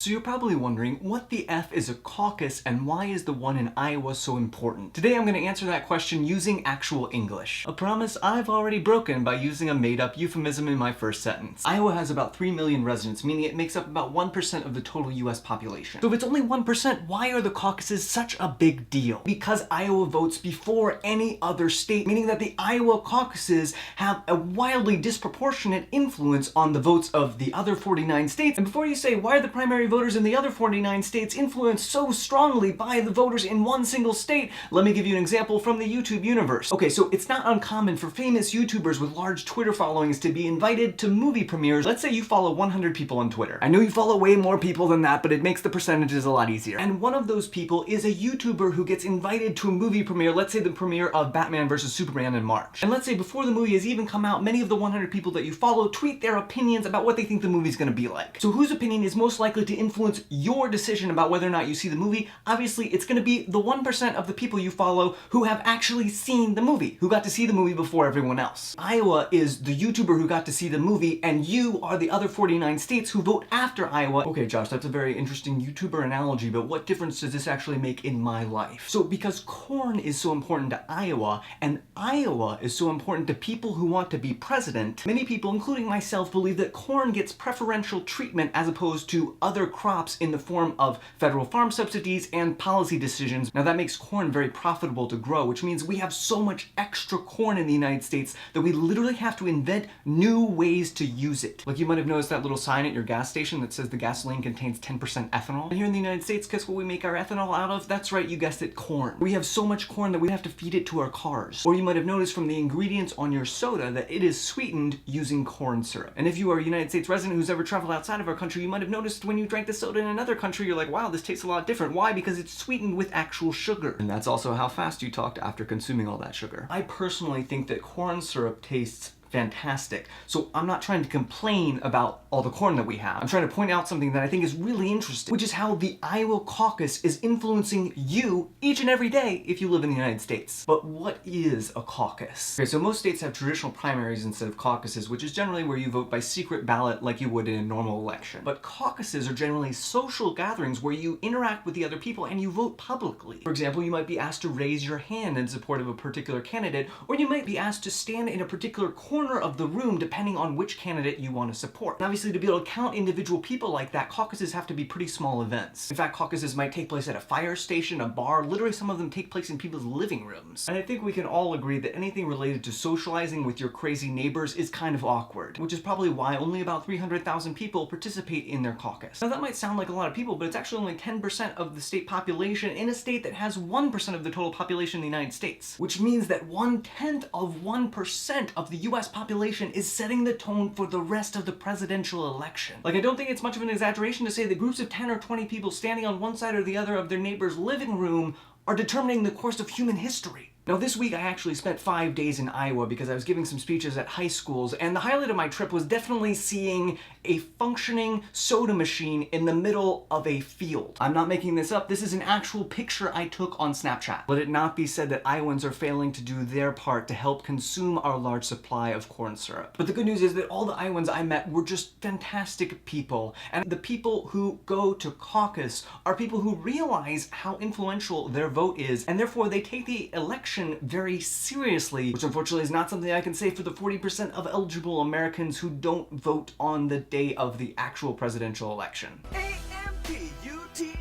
So you're probably wondering, what the F is a caucus and why is the one in Iowa so important? Today I'm going to answer that question using actual English. A promise I've already broken by using a made-up euphemism in my first sentence. Iowa has about 3 million residents, meaning it makes up about 1% of the total US population. So if it's only 1%, why are the caucuses such a big deal? Because Iowa votes before any other state, meaning that the Iowa caucuses have a wildly disproportionate influence on the votes of the other 49 states. And before you say, why are the primary voters in the other 49 states influenced so strongly by the voters in one single state? Let me give you an example from the YouTube universe. Okay, so it's not uncommon for famous YouTubers with large Twitter followings to be invited to movie premieres. Let's say you follow 100 people on Twitter. I know you follow way more people than that, but it makes the percentages a lot easier. And one of those people is a YouTuber who gets invited to a movie premiere, let's say the premiere of Batman vs. Superman in March. And let's say before the movie has even come out, many of the 100 people that you follow tweet their opinions about what they think the movie's gonna be like. So whose opinion is most likely to influence your decision about whether or not you see the movie? Obviously, it's going to be the 1% of the people you follow who have actually seen the movie, who got to see the movie before everyone else. Iowa is the YouTuber who got to see the movie, and you are the other 49 states who vote after Iowa. Okay, Josh, that's a very interesting YouTuber analogy, but what difference does this actually make in my life? So because corn is so important to Iowa, and Iowa is so important to people who want to be president, many people, including myself, believe that corn gets preferential treatment as opposed to other crops in the form of federal farm subsidies and policy decisions. Now that makes corn very profitable to grow, which means we have so much extra corn in the United States that we literally have to invent new ways to use it. Like you might have noticed that little sign at your gas station that says the gasoline contains 10% ethanol. And here in the United States, guess what we make our ethanol out of? That's right, you guessed it, corn. We have so much corn that we have to feed it to our cars. Or you might have noticed from the ingredients on your soda that it is sweetened using corn syrup. And if you are a United States resident who's ever traveled outside of our country, you might have noticed when you drank the soda in another country, you're like, wow, this tastes a lot different. Why? Because it's sweetened with actual sugar. And that's also how fast you talked after consuming all that sugar. I personally think that corn syrup tastes fantastic. So I'm not trying to complain about all the corn that we have. I'm trying to point out something that I think is really interesting, which is how the Iowa caucus is influencing you each and every day if you live in the United States. But what is a caucus? Okay, so most states have traditional primaries instead of caucuses, which is generally where you vote by secret ballot like you would in a normal election. But caucuses are generally social gatherings where you interact with the other people and you vote publicly. For example, you might be asked to raise your hand in support of a particular candidate, or you might be asked to stand in a particular corner of the room depending on which candidate you want to support. And obviously, to be able to count individual people like that, caucuses have to be pretty small events. In fact, caucuses might take place at a fire station, a bar, literally some of them take place in people's living rooms. And I think we can all agree that anything related to socializing with your crazy neighbors is kind of awkward, which is probably why only about 300,000 people participate in their caucus. Now that might sound like a lot of people, but it's actually only 10% of the state population in a state that has 1% of the total population in the United States, which means that 1/10 of 1% of the US population is setting the tone for the rest of the presidential election. Like, I don't think it's much of an exaggeration to say that groups of 10 or 20 people standing on one side or the other of their neighbor's living room are determining the course of human history. Now this week I actually spent 5 days in Iowa because I was giving some speeches at high schools, and the highlight of my trip was definitely seeing a functioning soda machine in the middle of a field. I'm not making this up, this is an actual picture I took on Snapchat. Let it not be said that Iowans are failing to do their part to help consume our large supply of corn syrup. But the good news is that all the Iowans I met were just fantastic people, and the people who go to caucus are people who realize how influential their vote is, and therefore they take the election very seriously, which unfortunately is not something I can say for the 40% of eligible Americans who don't vote on the day of the actual presidential election. AMPUTEE